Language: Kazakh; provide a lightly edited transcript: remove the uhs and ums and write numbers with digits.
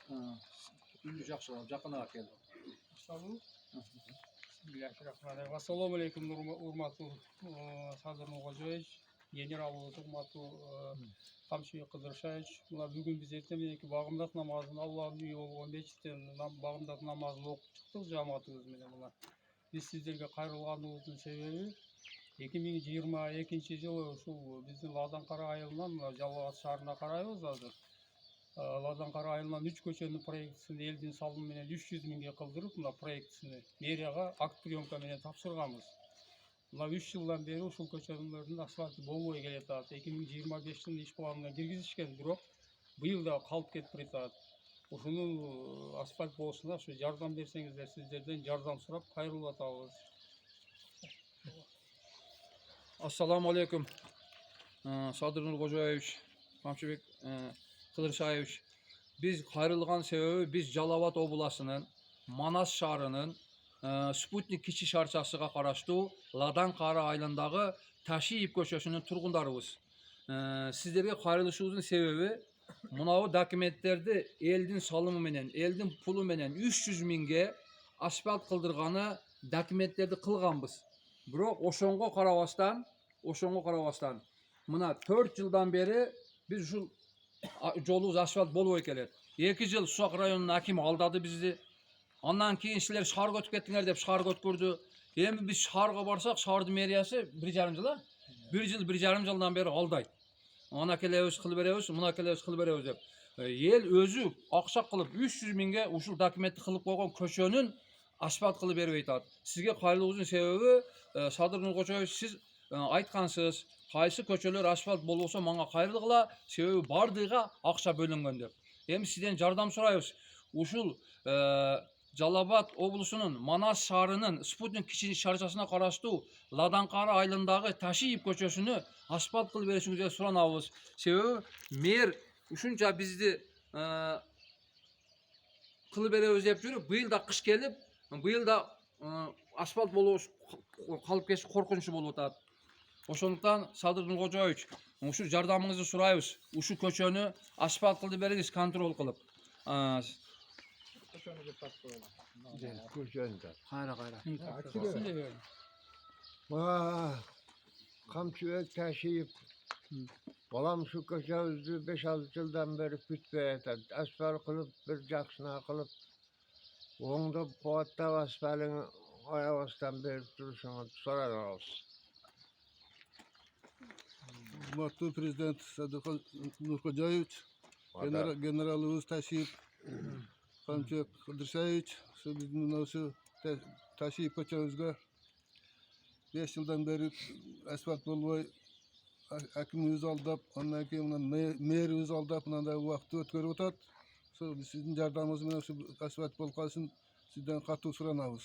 Ünlü жақсылап жақынырақ келді. Bismillahirrahmanirrahim. Assalamu alaikum, урматтуу Садыр Нуркожоевич, генерал урматтуу Камчыбек Кыдыршаевич. Мына бүгүн биз эртең мененки багымдат намазын Аллахтын үйү болгон мечиттен багымдат намазын окуп чыктык жамаатыбыз менен. Мына биз сиздерге кайрылганыбыздын себеби 2022 жылы ушул биздин Ладан-Кара айылынан Жалал Абад шаарына карайбыз азыр. Ладан-Кара айылынан 3 көчөнүн проектисин элдин салымы менен 300 миңге кылдырып, мына проектисин мэрияга акт приемка менен тапшырганбыз. Мына 3 жылдан бери ушул көчөлөрдүн асфальты болбой келатат. 2025 жылы иш планына киргизишкен, бирок быйыл да калып кетип жатат. Ушуну асфальт болушуна ушу жардам берсеңиздер, сиздерден жардам сурап кайрылып атабыз. Assalamu alaikum. Sadır Nurkожоевич, Камчыбек Кыдыршаевич. Biz kayırılgan sebebi biz Жалал-Абад обласının Манас şarının Sputnik Kiçi şarçasıga karaştı Ладан-Кара айылындағы Taşiyev köşesinin turgundarыбыз. Sizlerge kayırılışımızın sebebi mınavu dokumentlerde eldin salımı menen, eldin pulu menen 300 minge asfalt kıldırganı dokumentlerde kılganbız. Bırak oşongo karabastan mına 4 yıldan beri biz şu жолубуз асфальт болбой келет. 2 жыл Сусак районунун акими алдады бизди. Андан кийин силер шаарга өтүп кеттиңер деп шаарга өткөрдү. Эми биз шаарга барсак, шаардын мэриясы 1,5 жыл, 1,5 жылдан бери алдайт. Ана келебиз, кылып беребиз, мына келебиз, кылып беребиз деп. Эл өзү акча кылып 300 миңге ушул документти кылып койгон көчөнүн асфальт кылып бербей атат. Сизге кайрылуубуздун себеби Садыр Нуркожоевич, сиз айткансыз, кайсы көчөлөр асфальт болбосо мага кайрылгыла, себеби бардыгыга акча бөлүнгөн деп. Эми сизден жардам сурайбыз. Ушул Жалал-Абад облусунун Манас шаарынын Спутник Кичи шарчасына караштуу Ладан-Кара айылындагы Taşiyev көчөсүнү асфальт кылып беришиңизди суранабыз. Себеби мэр ушунча бизди кылып беребиз деп жүрүп, быйыл да кыш келип, быйыл да асфальт болуш калып кетиш коркунучу болуп атат. Ошондуктан Садыр Нуркожоевич, ушу жардамыңызды сурайбыз. Ушу көчөнү асфальт кылып бериңиз, контроль кылып. Камчыбек Taşiyev. Balam şu köşemizi 5-6 yıldan beri kütbeye eter. Asfalt kılıp, bir jaksına kılıp, onda poğatta asfaltını ayavastan beri duruşunu sorar olsun. Hurmatlı Prezident Sadır Nurkожоевич, generalimiz Taşiyev, Камчыбек Кыдыршаевич, bizning o'sha Taşiyev ko'chamizga 5 yildan beri asfalt bo'lmay, akim o'zi aldab, ondan keyin mer o'zi aldab, bunday vaqt o'tkazib o'tadi. Sizning yardamingiz bilan shu asfalt bo'lib qolsin, sizdan qattiq so'ranamiz.